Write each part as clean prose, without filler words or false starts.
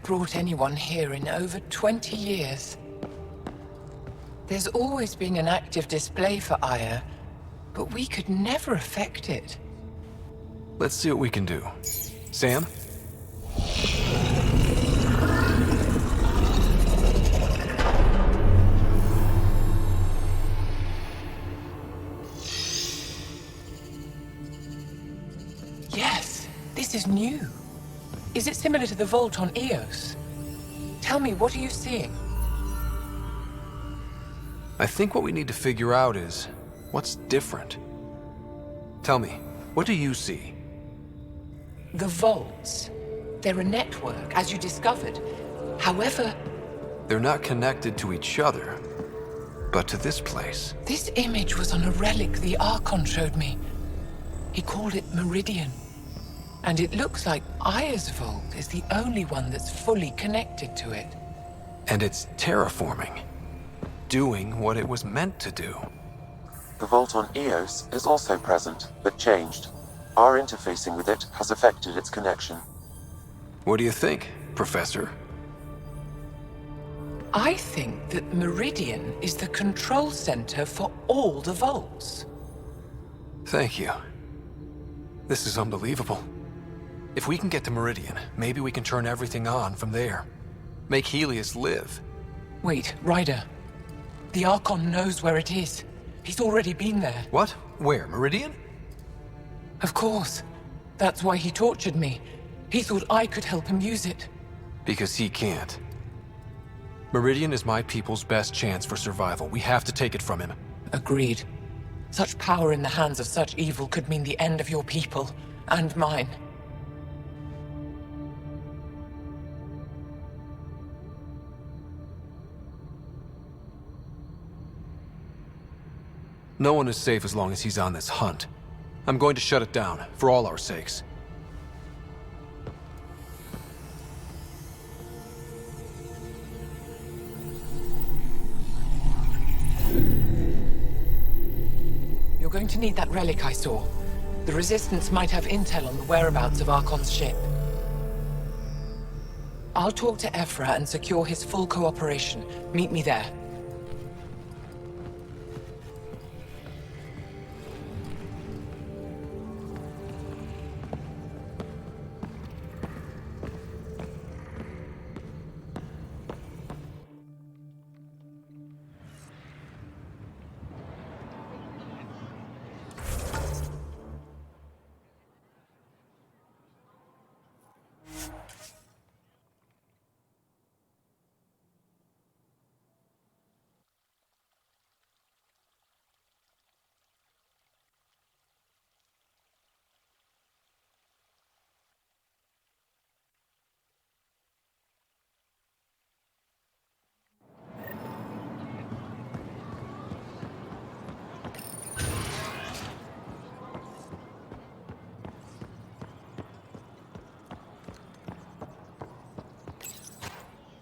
Brought anyone here in over 20 years. There's always been an active display for Aya, but we could never affect it. Let's see what we can do. Sam? Yes, this is new. Is it similar to the vault on Eos? Tell me, what are you seeing? I think what we need to figure out is what's different. Tell me, what do you see? The vaults. They're a network, as you discovered. However... They're not connected to each other, but to this place. This image was on a relic the Archon showed me. He called it Meridian. And it looks like Aya's vault is the only one that's fully connected to it. And it's terraforming. Doing what it was meant to do. The vault on Eos is also present, but changed. Our interfacing with it has affected its connection. What do you think, Professor? I think that Meridian is the control center for all the vaults. Thank you. This is unbelievable. If we can get to Meridian, maybe we can turn everything on from there. Make Helios live. Wait, Ryder. The Archon knows where it is. He's already been there. What? Where? Meridian? Of course. That's why he tortured me. He thought I could help him use it. Because he can't. Meridian is my people's best chance for survival. We have to take it from him. Agreed. Such power in the hands of such evil could mean the end of your people, and mine. No one is safe as long as he's on this hunt. I'm going to shut it down, for all our sakes. You're going to need that relic I saw. The Resistance might have intel on the whereabouts of Archon's ship. I'll talk to Ephra and secure his full cooperation. Meet me there.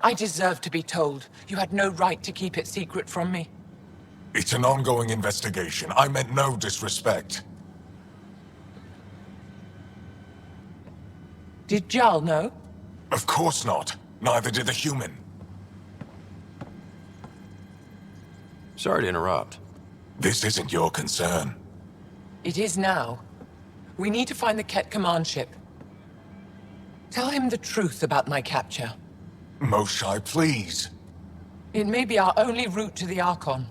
I deserve to be told. You had no right to keep it secret from me. It's an ongoing investigation. I meant no disrespect. Did Jarl know? Of course not. Neither did the human. Sorry to interrupt. This isn't your concern. It is now. We need to find the Ket command ship. Tell him the truth about my capture. Moshai, please. It may be our only route to the Archon.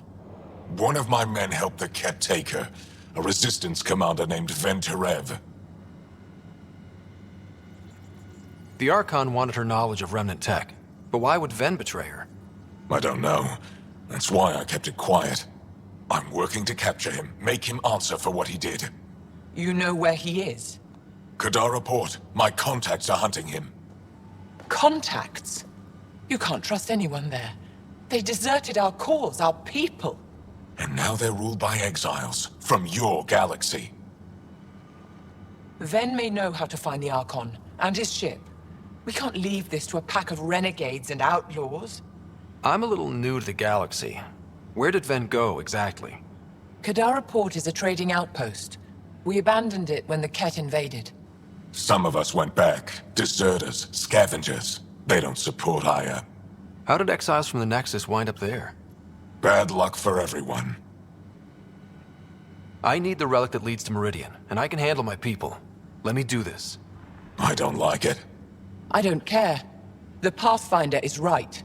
One of my men helped the caretaker, a resistance commander named Venturev. The Archon wanted her knowledge of Remnant tech, but why would Ven betray her? I don't know. That's why I kept it quiet. I'm working to capture him, make him answer for what he did. You know where he is? Kadara Port. My contacts are hunting him. Contacts? You can't trust anyone there. They deserted our cause, our people. And now they're ruled by exiles from your galaxy. Ven may know how to find the Archon, and his ship. We can't leave this to a pack of renegades and outlaws. I'm a little new to the galaxy. Where did Ven go, exactly? Kadara Port is a trading outpost. We abandoned it when the Ket invaded. Some of us went back. Deserters, scavengers. They don't support Aya. How did exiles from the Nexus wind up there? Bad luck for everyone. I need the relic that leads to Meridian, and I can handle my people. Let me do this. I don't like it. I don't care. The Pathfinder is right.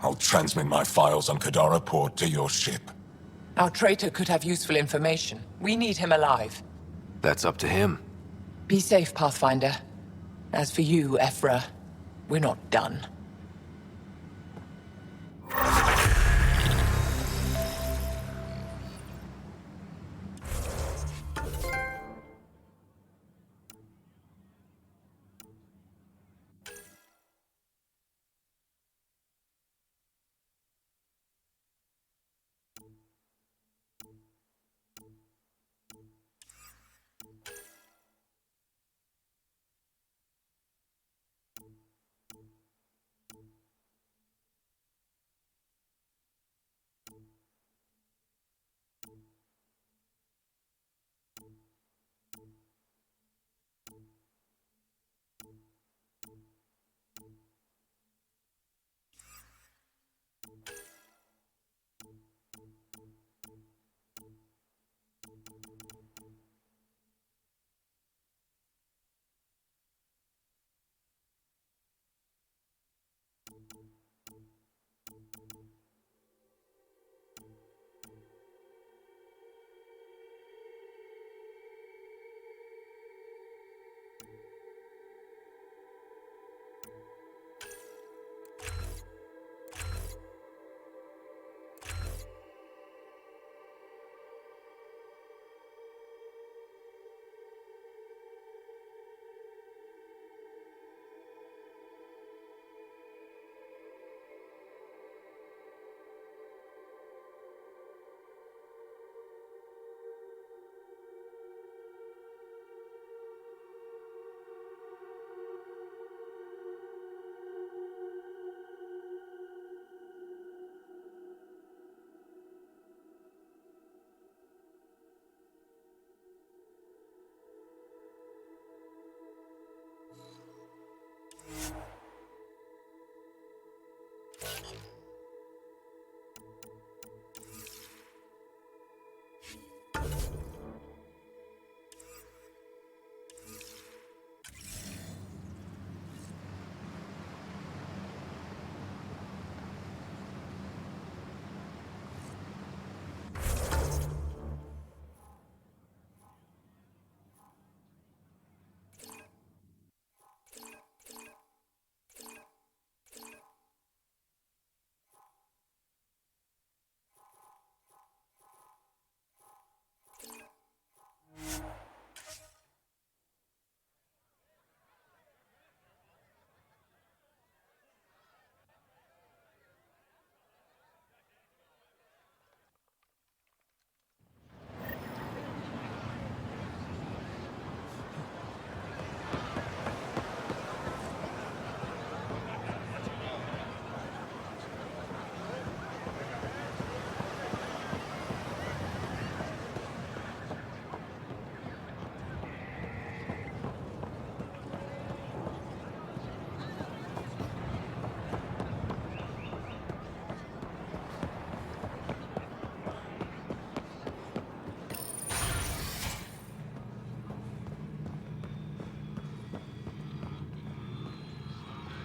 I'll transmit my files on Kadara Port to your ship. Our traitor could have useful information. We need him alive. That's up to him. Be safe, Pathfinder. As for you, Ephra, we're not done.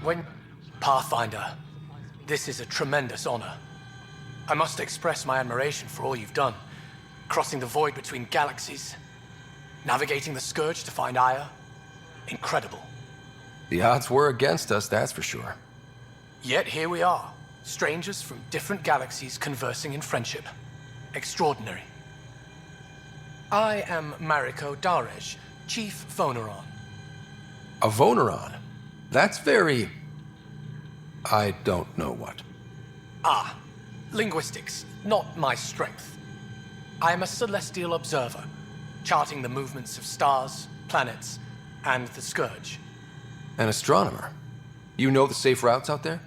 When... Pathfinder. This is a tremendous honor. I must express my admiration for all you've done. Crossing the void between galaxies, navigating the Scourge to find Aya. Incredible. The odds were against us, that's for sure. Yet here we are, strangers from different galaxies conversing in friendship. Extraordinary. I am Mariko Darej, Chief Voneron. A Voneron? That's very... I don't know what. Ah, linguistics, not my strength. I am a celestial observer, charting the movements of stars, planets, and the Scourge. An astronomer? You know the safe routes out there?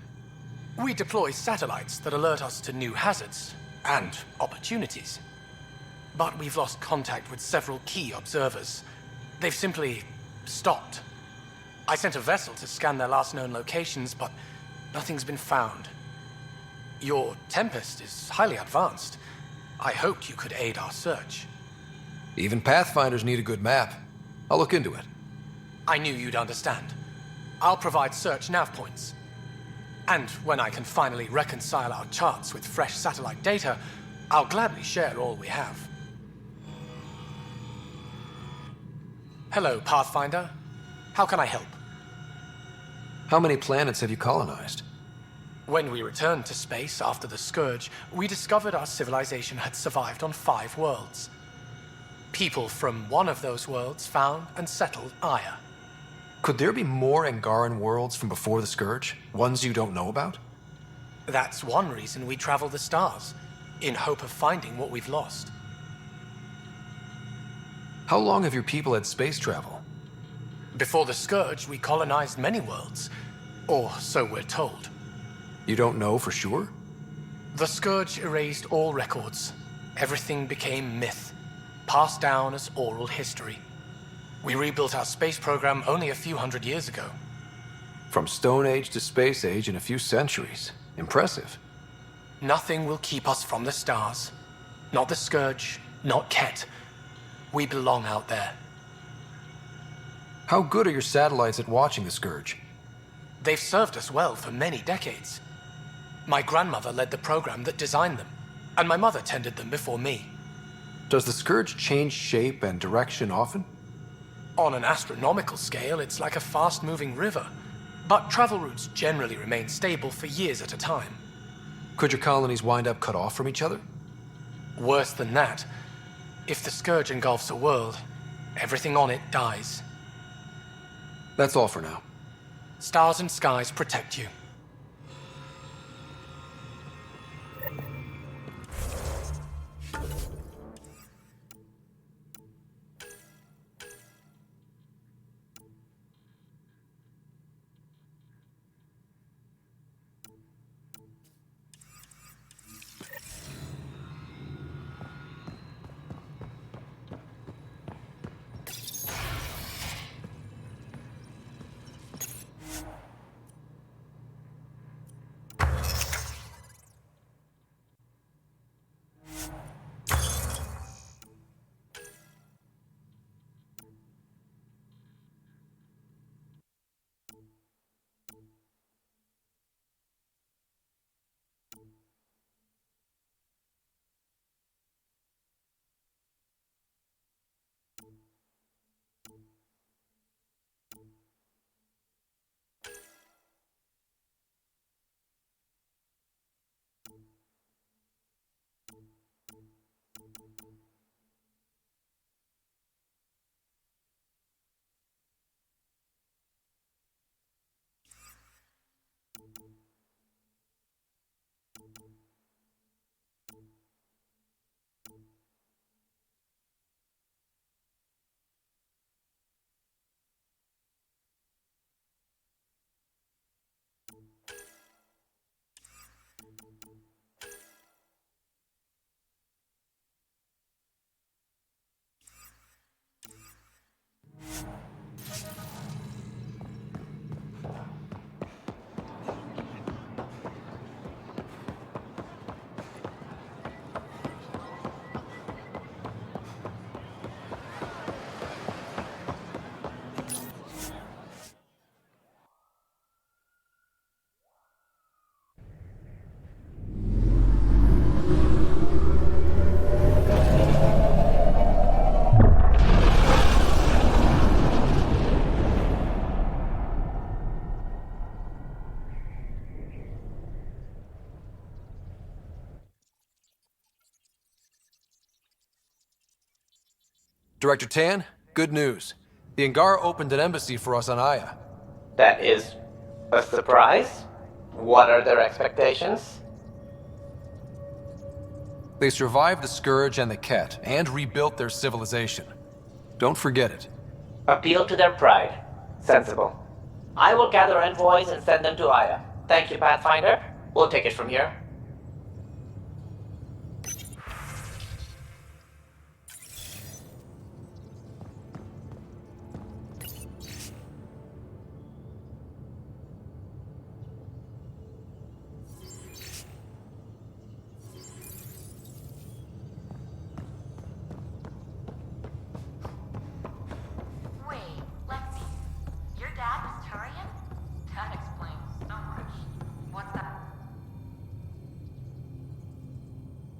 We deploy satellites that alert us to new hazards and opportunities. But we've lost contact with several key observers. They've simply stopped. I sent a vessel to scan their last known locations, but nothing's been found. Your Tempest is highly advanced. I hoped you could aid our search. Even Pathfinders need a good map. I'll look into it. I knew you'd understand. I'll provide search nav points. And when I can finally reconcile our charts with fresh satellite data, I'll gladly share all we have. Hello, Pathfinder. How can I help? How many planets have you colonized? When we returned to space after the Scourge, we discovered our civilization had survived on 5 worlds. People from one of those worlds found and settled Aya. Could there be more Angaran worlds from before the Scourge? Ones you don't know about? That's one reason we travel the stars, in hope of finding what we've lost. How long have your people had space travel? Before the Scourge, we colonized many worlds. Or so we're told. You don't know for sure? The Scourge erased all records. Everything became myth, passed down as oral history. We rebuilt our space program only a few hundred years ago. From Stone Age to Space Age in a few centuries. Impressive. Nothing will keep us from the stars. Not the Scourge, not Ket. We belong out there. How good are your satellites at watching the Scourge? They've served us well for many decades. My grandmother led the program that designed them, and my mother tended them before me. Does the Scourge change shape and direction often? On an astronomical scale, it's like a fast-moving river, but travel routes generally remain stable for years at a time. Could your colonies wind up cut off from each other? Worse than that, if the Scourge engulfs a world, everything on it dies. That's all for now. Stars and skies protect you. Director Tan, good news. The Angara opened an embassy for us on Aya. That is a surprise? What are their expectations? They survived the Scourge and the Ket, and rebuilt their civilization. Don't forget it. Appeal to their pride. Sensible. I will gather envoys and send them to Aya. Thank you, Pathfinder. We'll take it from here.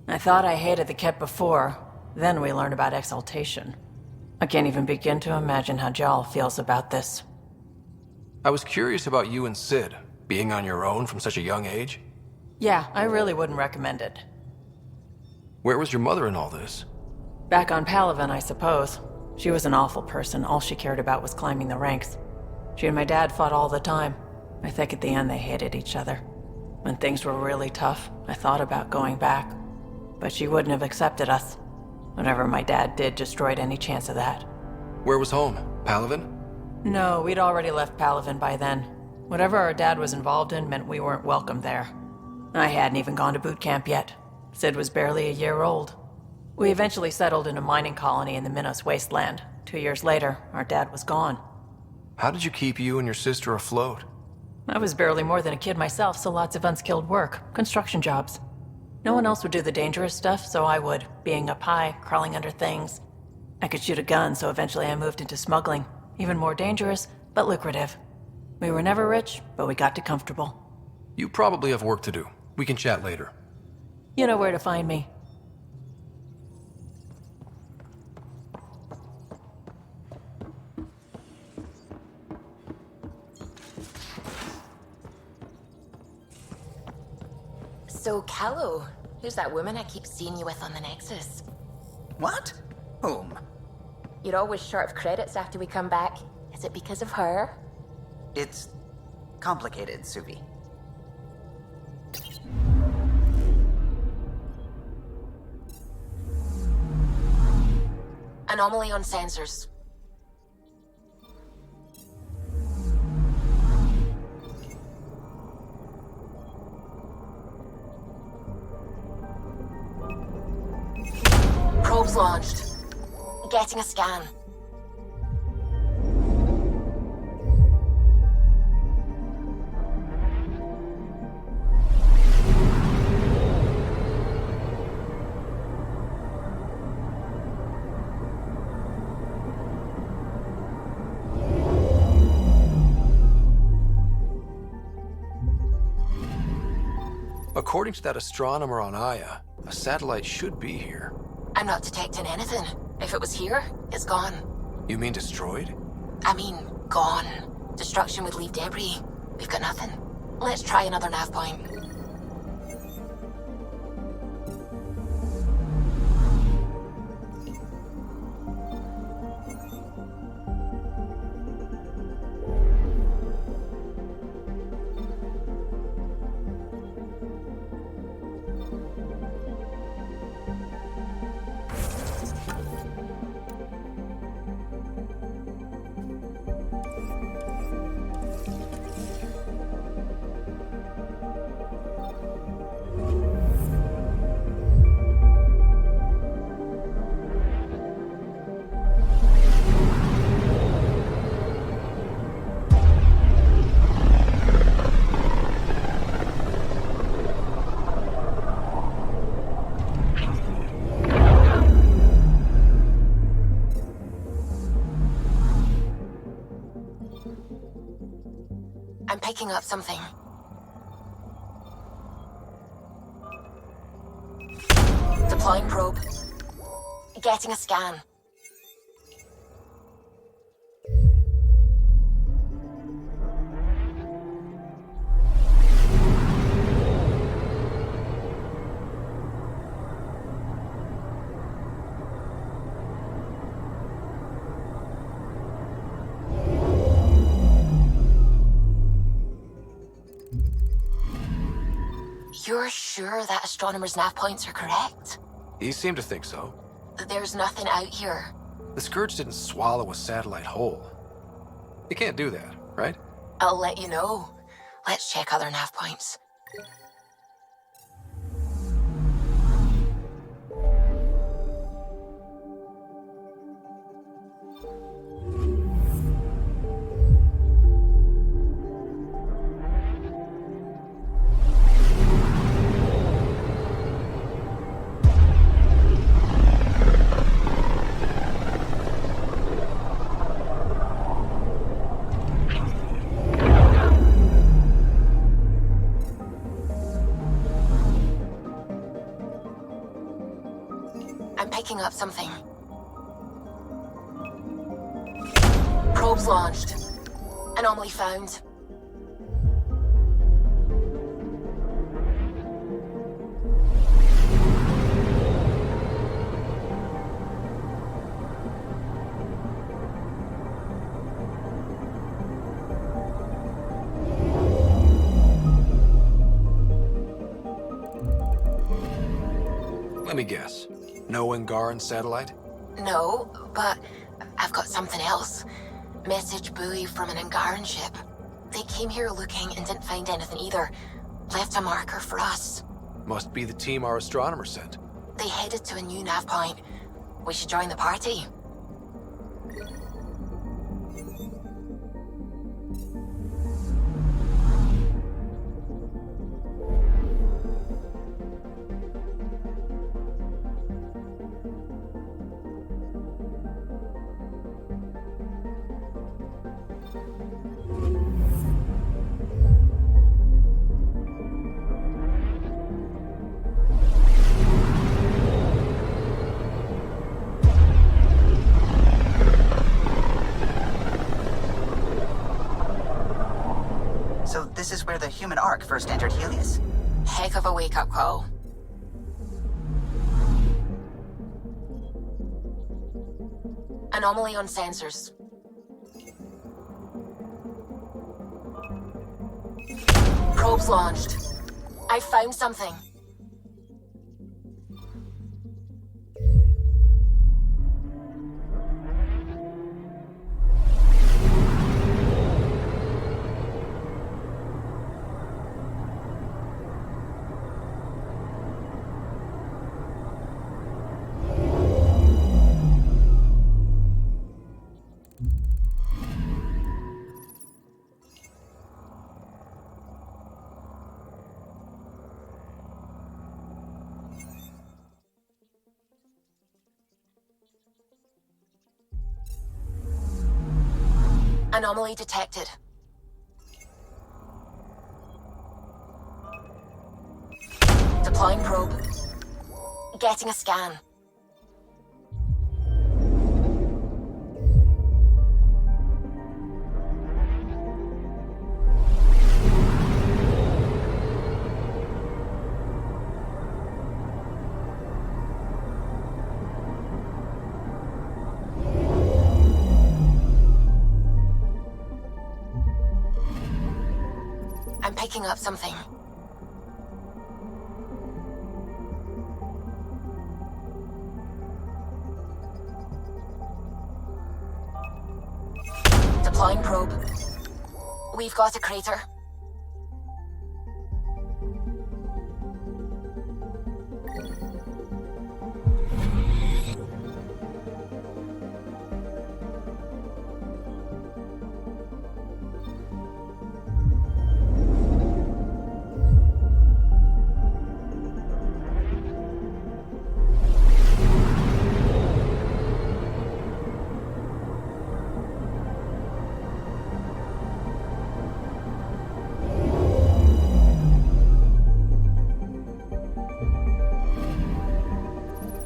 I thought I hated the Ket before. Then we learned about exaltation. I can't even begin to imagine how Jal feels about this. I was curious about you and Sid, being on your own from such a young age. Yeah, I really wouldn't recommend it. Where was your mother in all this? Back on Palaven, I suppose. She was an awful person. All she cared about was climbing the ranks. She and my dad fought all the time. I think at the end they hated each other. When things were really tough, I thought about going back. But she wouldn't have accepted us. Whatever my dad did destroyed any chance of that. Where was home? Palaven? No, we'd already left Palaven by then. Whatever our dad was involved in meant we weren't welcome there. I hadn't even gone to boot camp yet. Sid was barely a year old. We eventually settled in a mining colony in the Minos wasteland. 2 years later, our dad was gone. How did you keep you and your sister afloat? I was barely more than a kid myself, so lots of unskilled work. Construction jobs. No one else would do the dangerous stuff, so I would. Being up high, crawling under things. I could shoot a gun, so eventually I moved into smuggling. Even more dangerous, but lucrative. We were never rich, but we got to comfortable. You probably have work to do. We can chat later. You know where to find me. So, Callow, who's that woman I keep seeing you with on the Nexus? What? Whom? You're always short of credits after we come back. Is it because of her? It's complicated, Suvi. Anomaly on sensors. Probes launched. Getting a scan. According to that astronomer on Aya, a satellite should be here. I'm not detecting anything. If it was here, it's gone. You mean destroyed? I mean, gone. Destruction would leave debris. We've got nothing. Let's try another nav point. I'm picking up something. Deploying probe. Getting a scan. You're sure that astronomer's nav points are correct? He seemed to think so. There's nothing out here. The Scourge didn't swallow a satellite whole. You can't do that, right? I'll let you know. Let's check other nav points. I'm picking up something. Probes launched. Anomaly found. Let me guess. No Angaran satellite? No, but I've got something else. Message buoy from an Angaran ship. They came here looking and didn't find anything either. Left a marker for us. Must be the team our astronomer sent. They headed to a new nav point. We should join the party. So this is where the human Ark first entered Helios? Heck of a wake-up call. Anomaly on sensors. Probes launched. I found something. Anomaly detected. Deploying probe. Getting a scan. I'm picking up something. Deploying probe. We've got a crater.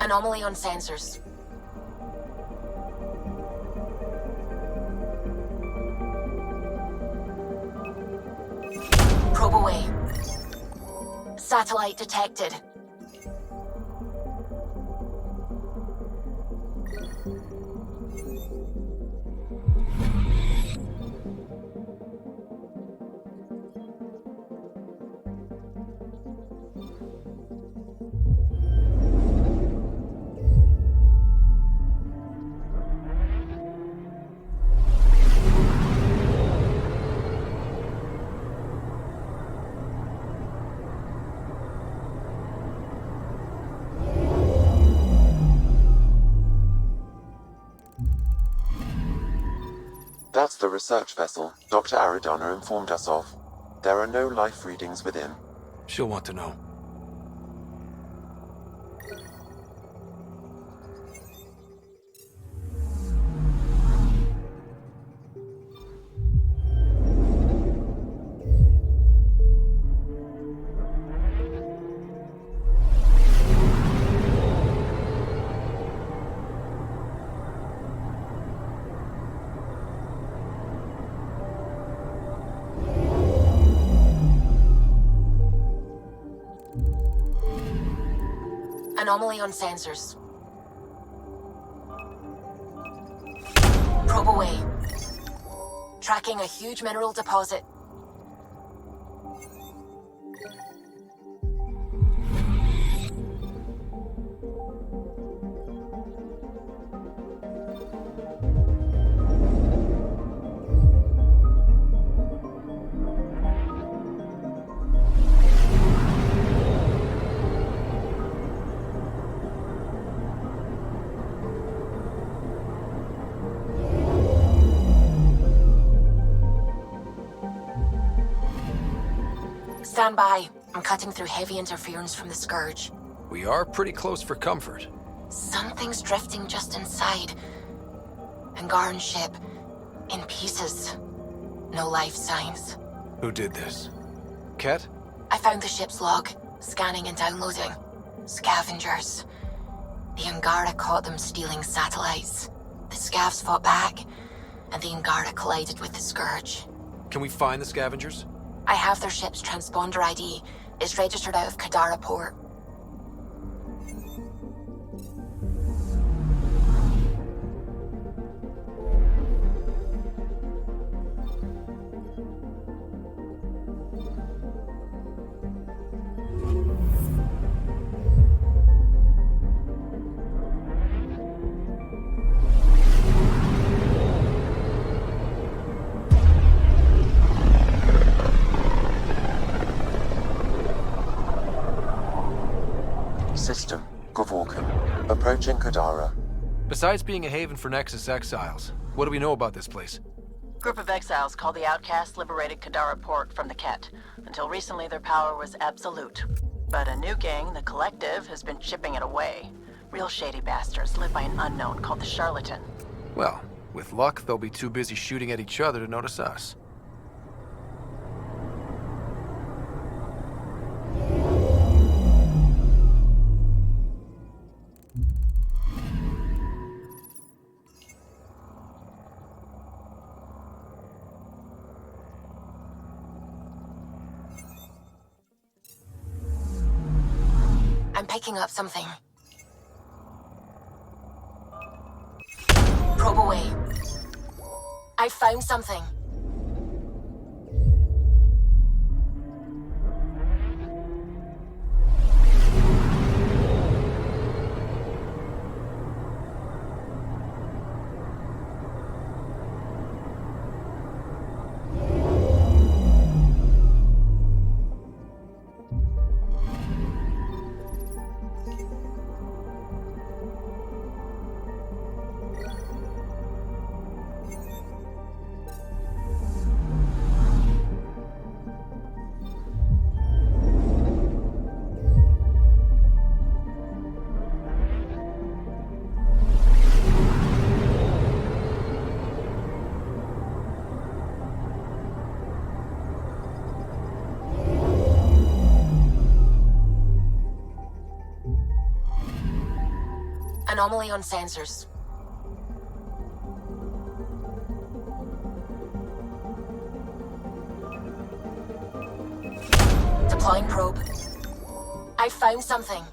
Anomaly on sensors. Probe away. Satellite detected. the research vessel Dr. Aridana informed us of. There are no life readings within. She'll want to know. Anomaly on sensors. Probe away. Tracking a huge mineral deposit. Stand by. I'm cutting through heavy interference from the Scourge. We are pretty close for comfort. Something's drifting just inside. Angaran ship. In pieces. No life signs. Who did this? Ket? I found the ship's log. Scanning and downloading. Scavengers. The Angara caught them stealing satellites. The Scavs fought back, and the Angara collided with the Scourge. Can we find the scavengers? I have their ship's transponder ID. It's registered out of Kadara port. System, Gavorkan. Approaching Kadara. Besides being a haven for Nexus exiles, what do we know about this place? Group of exiles called the Outcasts liberated Kadara port from the Ket. Until recently, their power was absolute. But a new gang, the Collective, has been chipping it away. Real shady bastards led by an unknown called the Charlatan. Well, with luck, they'll be too busy shooting at each other to notice us. I'm picking up something. Probe away. I found something. Anomaly on sensors. Deploying probe. I found something.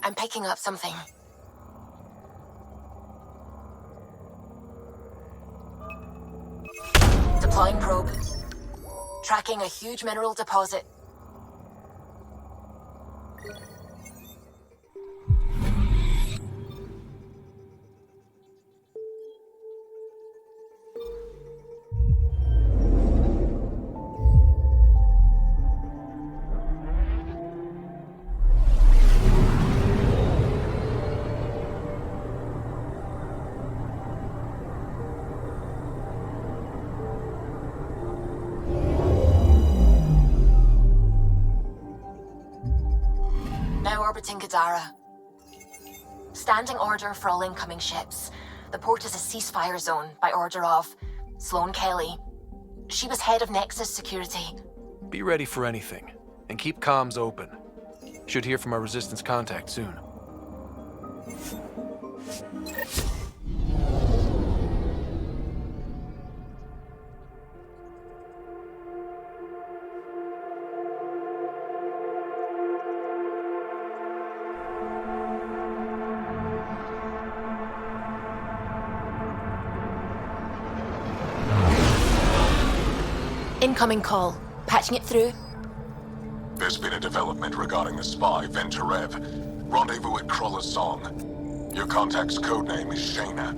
I'm picking up something. Deploying probe. Tracking a huge mineral deposit. Now orbiting Kadara. Standing order for all incoming ships. The port is a ceasefire zone by order of Sloane Kelly. She was head of Nexus Security. Be ready for anything, and keep comms open. Should hear from our Resistance contact soon. Incoming call. Patching it through. There's been a development regarding the spy, Venturev. Rendezvous at Crawler's Song. Your contact's codename is Shayna.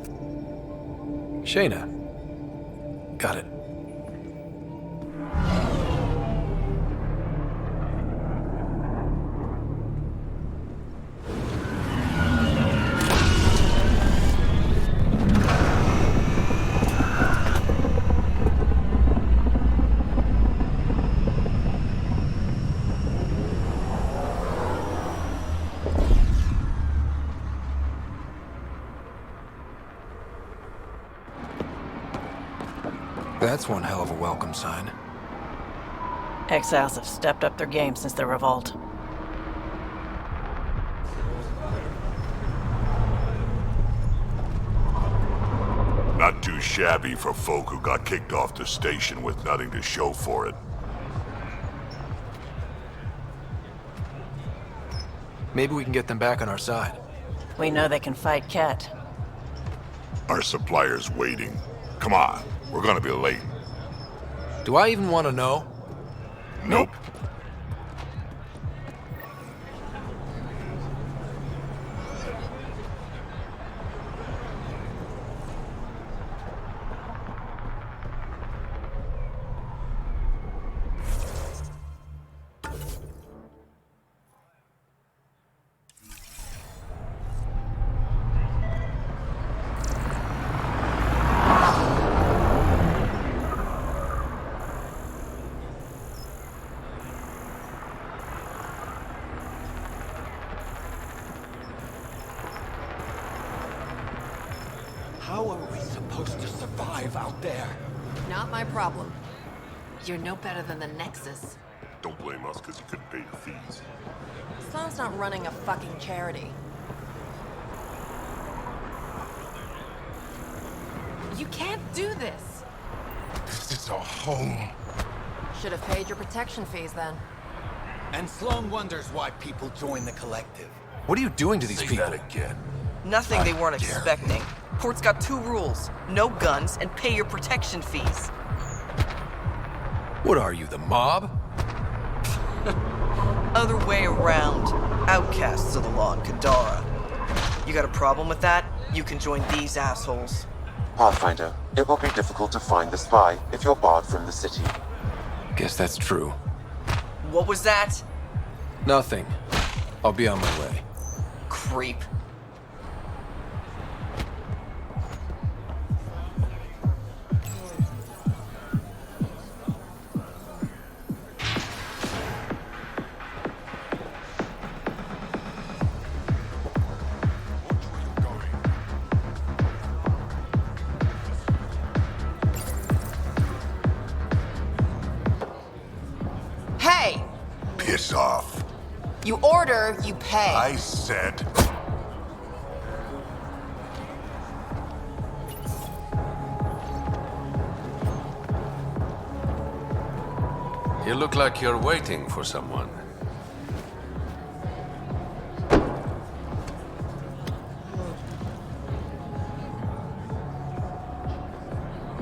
Shayna. Got it. That's one hell of a welcome sign. Exiles have stepped up their game since the revolt. Not too shabby for folk who got kicked off the station with nothing to show for it. Maybe we can get them back on our side. We know they can fight Ket. Our supplier's waiting. Come on, we're gonna be late. Do I even want to know? Nope. How are we supposed to survive out there? Not my problem. You're no better than the Nexus. Don't blame us because you couldn't pay your fees. Sloane's not running a fucking charity. You can't do this! This is our home. Should have paid your protection fees then. And Sloane wonders why people join the collective. What are you doing to these Say people? that again. Nothing they weren't dare expecting. Port's got 2 rules. No guns and pay your protection fees. What are you, the mob? Other way around. Outcasts of the law in Kadara. You got a problem with that? You can join these assholes. Pathfinder, it will be difficult to find the spy if you're barred from the city. Guess that's true. What was that? Nothing. I'll be on my way. Creep. Hey! Piss off. You order, you pay. I said... You look like you're waiting for someone.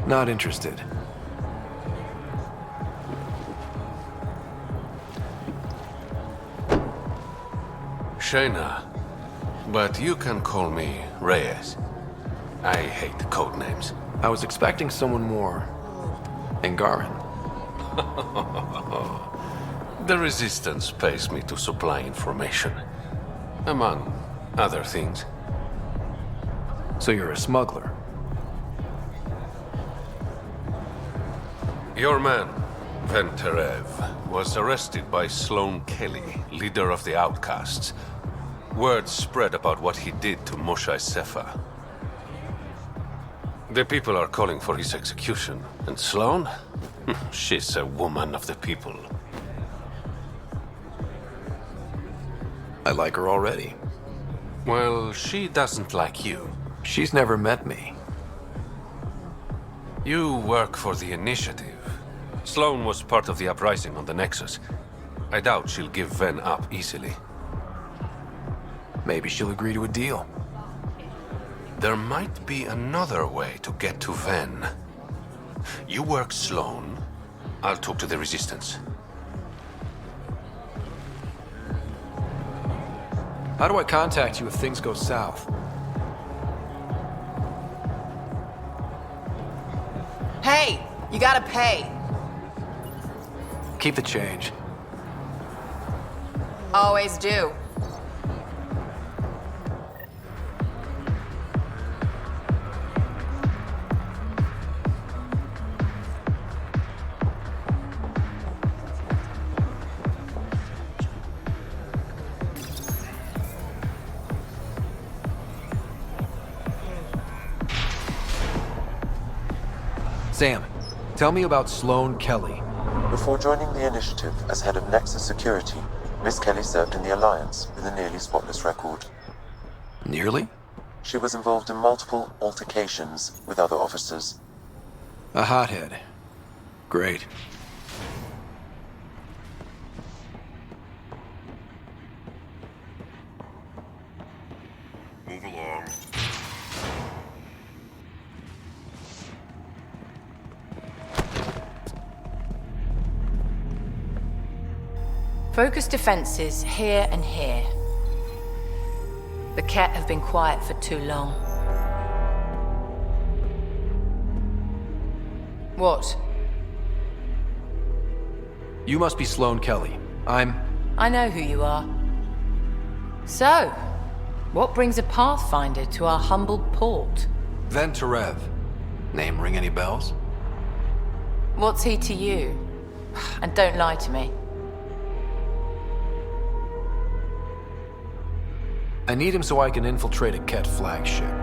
Not interested. Shayna, but you can call me Reyes. I hate code names. I was expecting someone more Angaran. The Resistance pays me to supply information, among other things. So you're a smuggler? Your man, Venterev, was arrested by Sloane Kelly, leader of the Outcasts. Word spread about what he did to Moshe Sefa. The people are calling for his execution. And Sloane? She's a woman of the people. I like her already. Well, she doesn't like you. She's never met me. You work for the Initiative. Sloane was part of the uprising on the Nexus. I doubt she'll give Ven up easily. Maybe she'll agree to a deal. There might be another way to get to Ven. You work Sloane. I'll talk to the Resistance. How do I contact you if things go south? Hey, you gotta pay. Keep the change. Always do. Sam, tell me about Sloane Kelly. Before joining the Initiative as head of Nexus Security, Miss Kelly served in the Alliance with a nearly spotless record. Nearly? She was involved in multiple altercations with other officers. A hothead. Great. Move along. Focus defenses here and here. The Ket have been quiet for too long. What? You must be Sloane Kelly. I know who you are. So, what brings a Pathfinder to our humble port? Venterev. Name ring any bells? What's he to you? And don't lie to me. I need him so I can infiltrate a Ket flagship.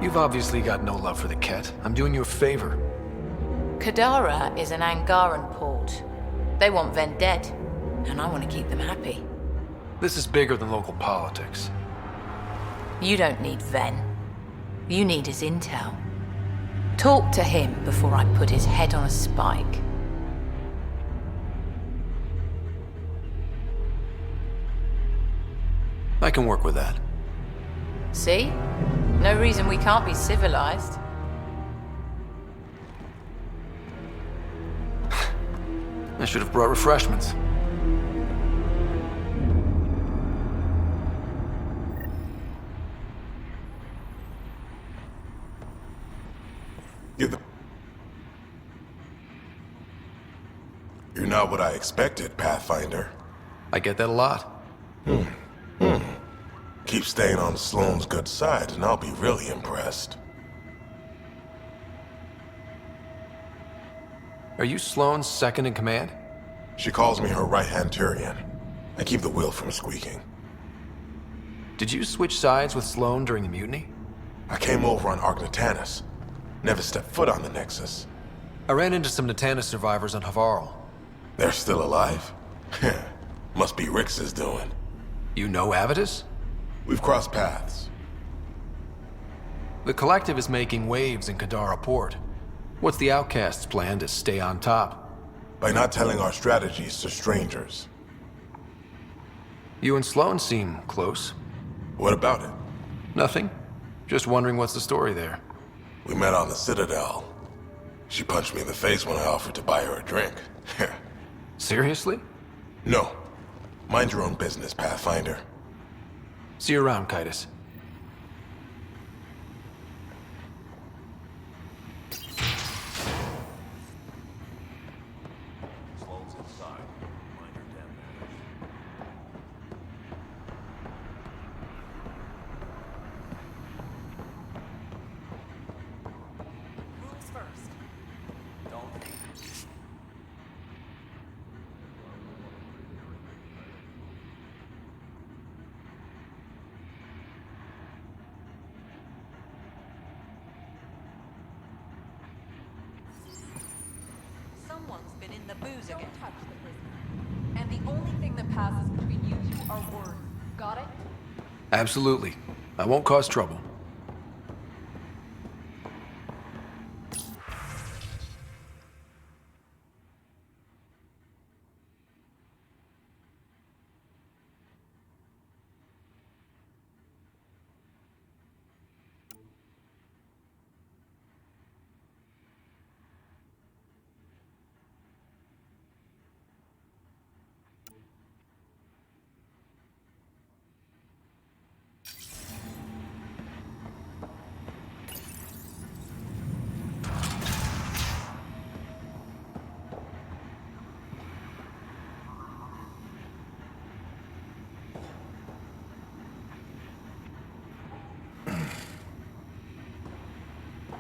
You've obviously got no love for the Ket. I'm doing you a favor. Kadara is an Angaran port. They want Ven dead, and I want to keep them happy. This is bigger than local politics. You don't need Ven. You need his intel. Talk to him before I put his head on a spike. I can work with that. See? No reason we can't be civilized. I should have brought refreshments. You're not what I expected, Pathfinder. I get that a lot. Keep staying on Sloane's good side, and I'll be really impressed. Are you Sloane's second in command? She calls me her right-hand Turian. I keep the wheel from squeaking. Did you switch sides with Sloane during the mutiny? I came over on Argnatanus. Never stepped foot on the Nexus. I ran into some Natanus survivors on Havarl. They're still alive? Must be Rix's doing. You know Avitus? We've crossed paths. The Collective is making waves in Kadara Port. What's the Outcast's plan to stay on top? By not telling our strategies to strangers. You and Sloane seem close. What about it? Nothing. Just wondering what's the story there. We met on the Citadel. She punched me in the face when I offered to buy her a drink. Seriously? No. Mind your own business, Pathfinder. See you around, Kitus. Someone's been in the booze again. Don't touch the prisoner. And the only thing that passes between you two are words. Got it? Absolutely. I won't cause trouble.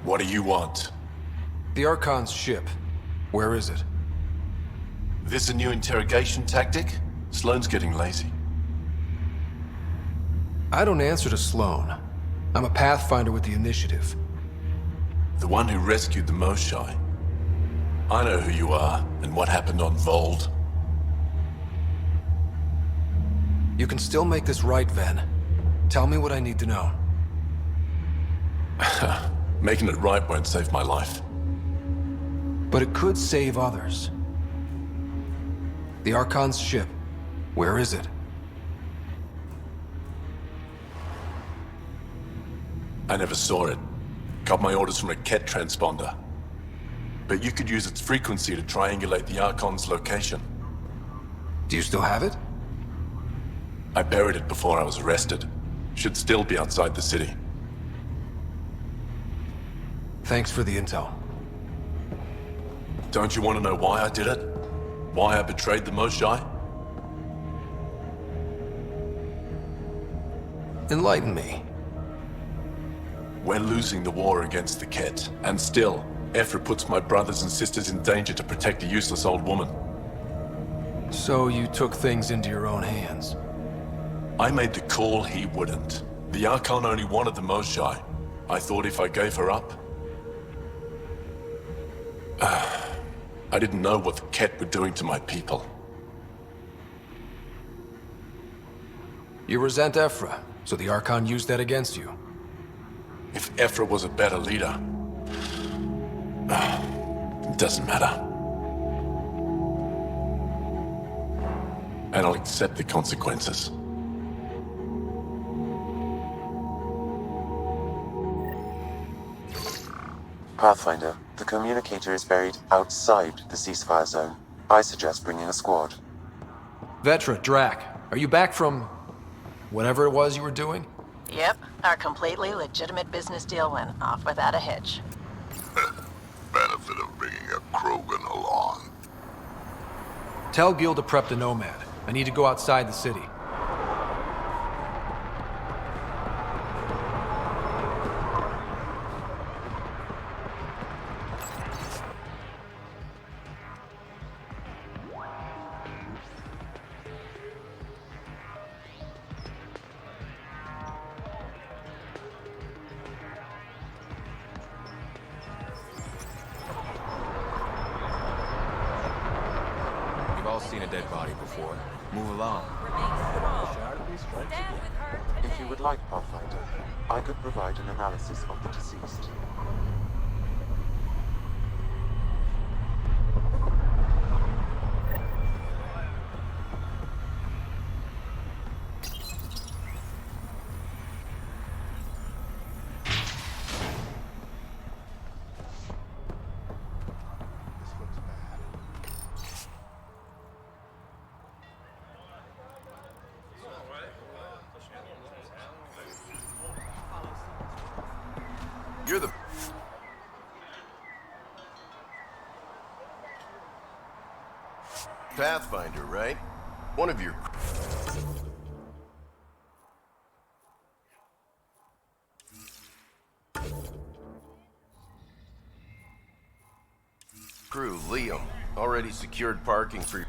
What do you want? The Archon's ship. Where is it? This a new interrogation tactic? Sloane's getting lazy. I don't answer to Sloane. I'm a Pathfinder with the initiative. The one who rescued the Moshai. I know who you are, and what happened on Vold. You can still make this right, Ven. Tell me what I need to know. Making it right won't save my life. But it could save others. The Archon's ship. Where is it? I never saw it. Got my orders from a Ket transponder. But you could use its frequency to triangulate the Archon's location. Do you still have it? I buried it before I was arrested. Should still be outside the city. Thanks for the intel. Don't you want to know why I did it? Why I betrayed the Moshai? Enlighten me. We're losing the war against the Ket, and still, Ephra puts my brothers and sisters in danger to protect a useless old woman. So you took things into your own hands? I made the call he wouldn't. The Archon only wanted the Moshai. I thought if I gave her up... I didn't know what the Ket were doing to my people. You resent Ephra, so the Archon used that against you. If Ephra was a better leader... it doesn't matter. And I'll accept the consequences. Pathfinder, the communicator is buried outside the ceasefire zone. I suggest bringing a squad. Vetra, Drac, are you back from... whatever it was you were doing? Yep, our completely legitimate business deal went off without a hitch. Benefit of bringing a Krogan along. Tell Gil to prep the Nomad. I need to go outside the city. Seen a dead body before. Move along. If you would like, Pathfinder, I could provide an analysis of the deceased. Pathfinder, right? One of your... crew, Liam. Already secured parking for...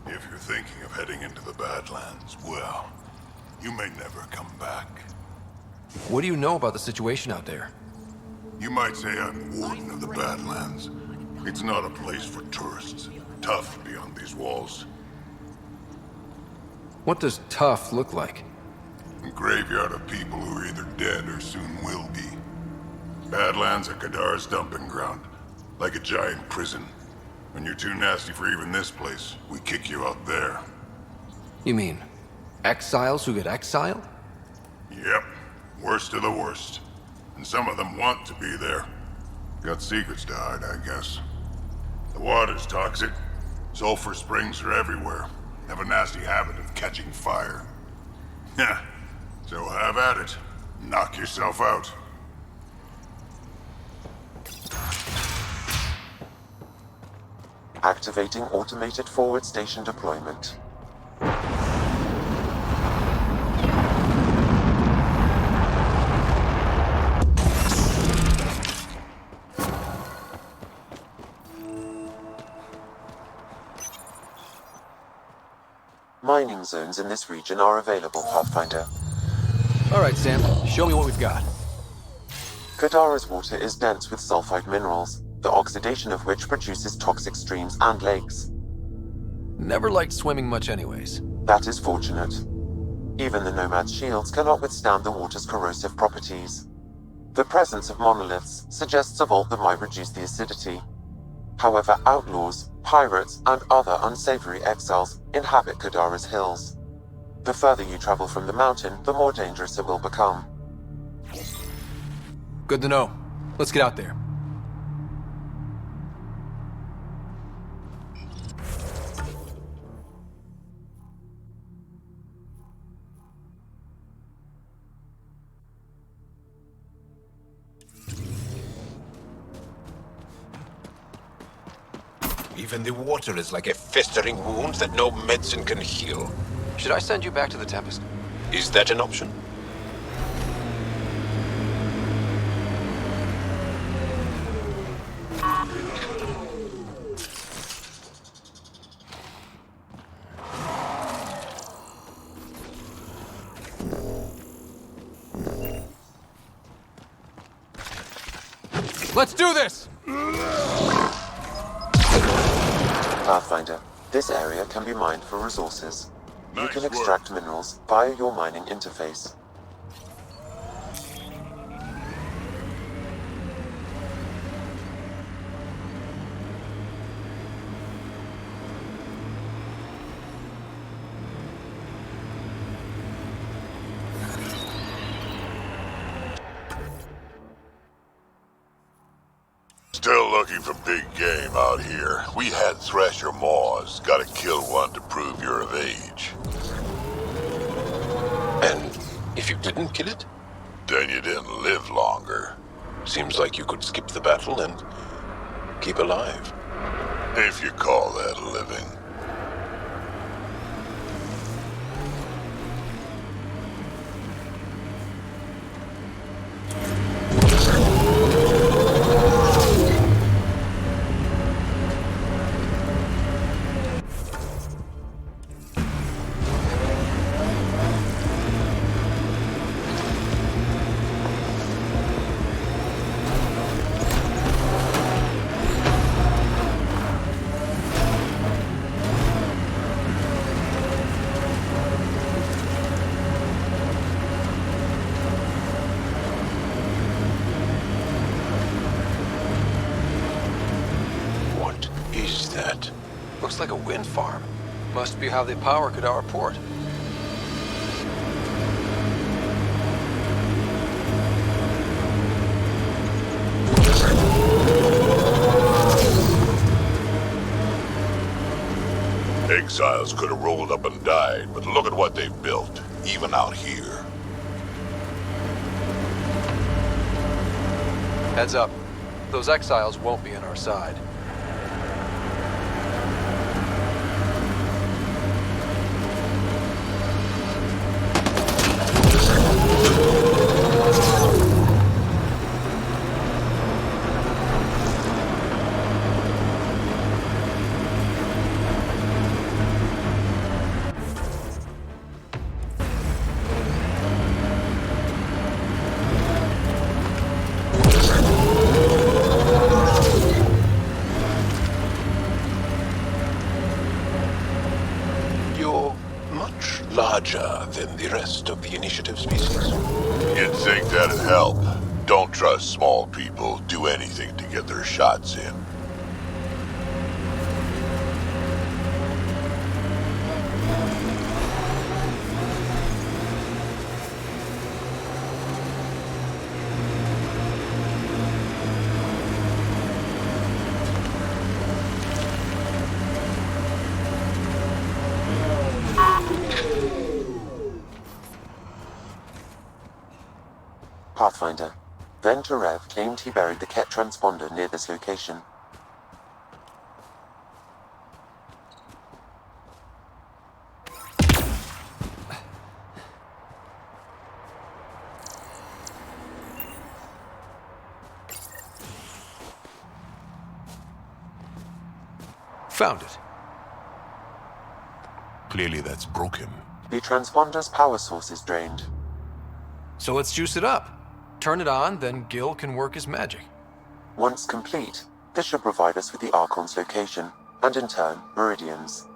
If you're thinking of heading into the Badlands, well, you may never come back. What do you know about the situation out there? You might say I'm warden of the Badlands. It's not a place for tourists. Tough beyond these walls. What does tough look like? A graveyard of people who are either dead or soon will be. Badlands are Kadara's dumping ground, like a giant prison. When you're too nasty for even this place, we kick you out there. You mean exiles who get exiled? Yep, worst of the worst. And some of them want to be there. Got secrets to hide, I guess. The water's toxic. Sulfur springs are everywhere. Have a nasty habit of catching fire. Heh, so have at it. Knock yourself out. Activating automated forward station deployment. Mining zones in this region are available, Pathfinder. Alright, Sam. Show me what we've got. Kadara's water is dense with sulfide minerals, the oxidation of which produces toxic streams and lakes. Never liked swimming much anyways. That is fortunate. Even the Nomad's shields cannot withstand the water's corrosive properties. The presence of monoliths suggests a vault that might reduce the acidity. However, outlaws, pirates, and other unsavory exiles inhabit Kadara's hills. The further you travel from the mountain, the more dangerous it will become. Good to know. Let's get out there. Even the water is like a festering wound that no medicine can heal. Should I send you back to the Tempest? Is that an option? Let's do this! Pathfinder, this area can be mined for resources. You can extract minerals via your mining interface. looking for big game out here. We had Thresher Maws. Gotta kill one to prove you're of age. And if you didn't kill it? Then you didn't live longer. Seems like you could skip the battle and keep alive. If you call that living. Looks like a wind farm. Must be how they power Kadara port. Exiles could have rolled up and died, but look at what they've built, even out here. Heads up. Those exiles won't be on our side. Larger than the rest of the initiative species. You'd think that'd help. Don't trust small people. Do anything to get their shots in. Pathfinder. Venturev claimed he buried the Ket transponder near this location. Found it. Clearly that's broken. The transponder's power source is drained. So let's juice it up. Turn it on, then Gil can work his magic. Once complete, this should provide us with the Archon's location, and in turn, Meridian's.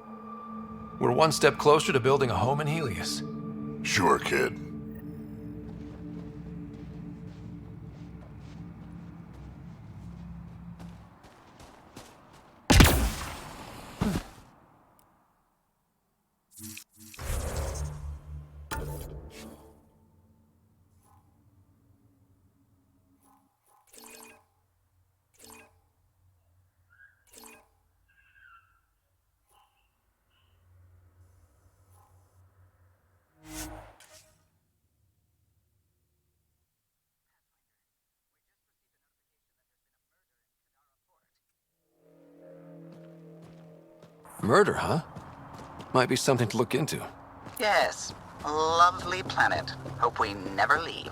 We're one step closer to building a home in Helios. Sure, kid. Murder, huh? Might be something to look into. Yes. Lovely planet. Hope we never leave.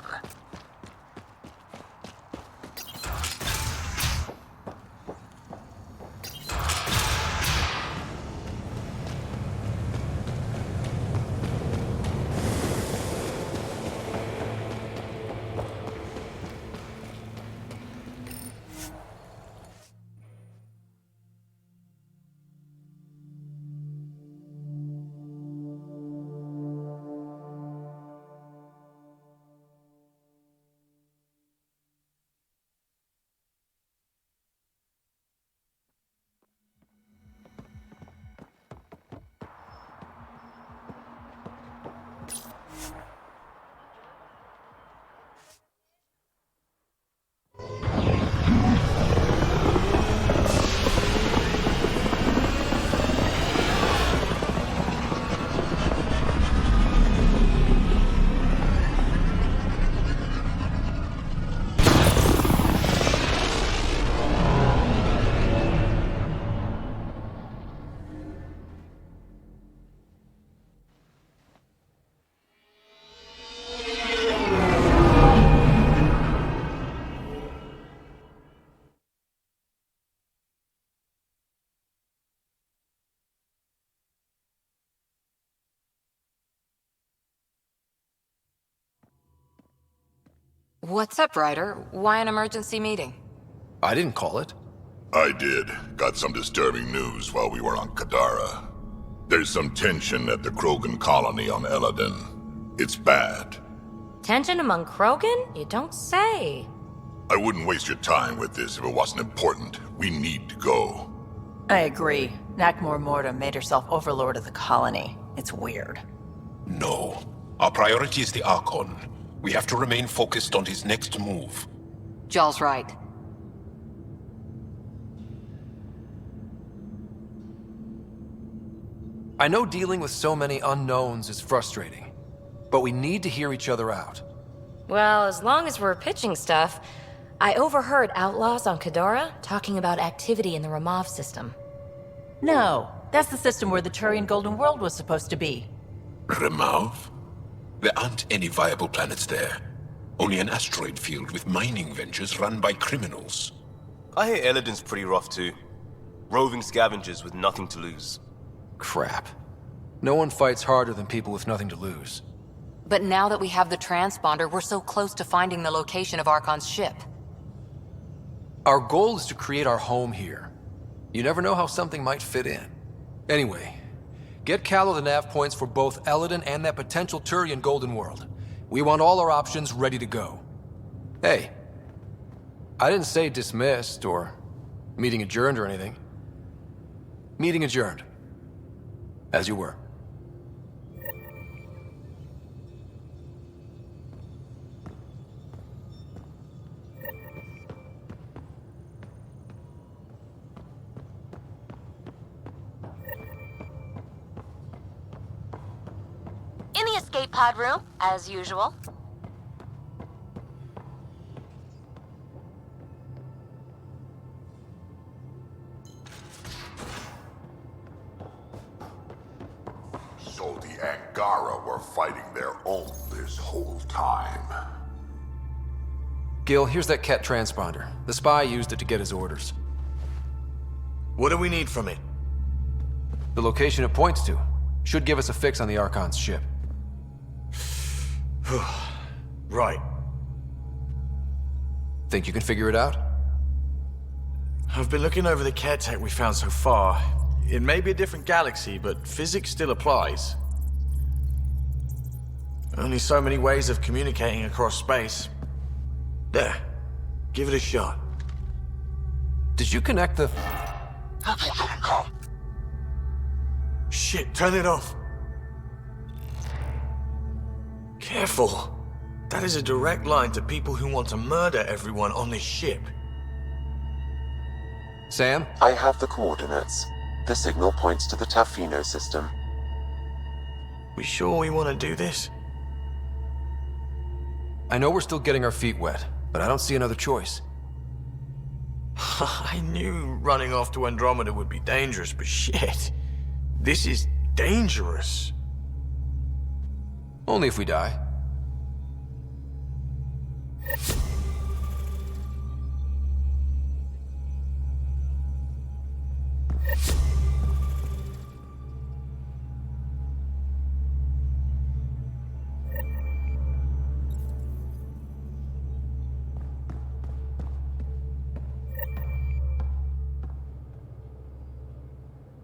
What's up, Ryder? Why an emergency meeting? I didn't call it. I did. Got some disturbing news while we were on Kadara. There's some tension at the Krogan colony on Eladon. It's bad. Tension among Krogan? You don't say. I wouldn't waste your time with this if it wasn't important. We need to go. I agree. Nakmor Morta made herself overlord of the colony. It's weird. No. Our priority is the Archon. We have to remain focused on his next move. Jall's right. I know dealing with so many unknowns is frustrating, but we need to hear each other out. Well, as long as we're pitching stuff, I overheard outlaws on Kadara talking about activity in the Ramov system. No, that's the system where the Turian Golden World was supposed to be. Ramov? There aren't any viable planets there. Only an asteroid field with mining ventures run by criminals. I hear Eladon's pretty rough too. Roving scavengers with nothing to lose. Crap. No one fights harder than people with nothing to lose. But now that we have the transponder, we're so close to finding the location of Archon's ship. Our goal is to create our home here. You never know how something might fit in. Anyway, get Callow the nav points for both Eladon and that potential Turian Golden World. We want all our options ready to go. Hey, I didn't say dismissed or meeting adjourned or anything. Meeting adjourned. As you were. In the escape pod room, as usual. So the Angara were fighting their own this whole time. Gil, here's that Ket transponder. The spy used it to get his orders. What do we need from it? The location it points to should give us a fix on the Archon's ship. Right. Think you can figure it out? I've been looking over the care tech we found so far. It may be a different galaxy, but physics still applies. Only so many ways of communicating across space. There. Give it a shot. Did you connect the... Shit, turn it off. Careful. That is a direct line to people who want to murder everyone on this ship. Sam? I have the coordinates. The signal points to the Tafino system. We sure we want to do this? I know we're still getting our feet wet, but I don't see another choice. I knew running off to Andromeda would be dangerous, but shit. This is dangerous. Only if we die.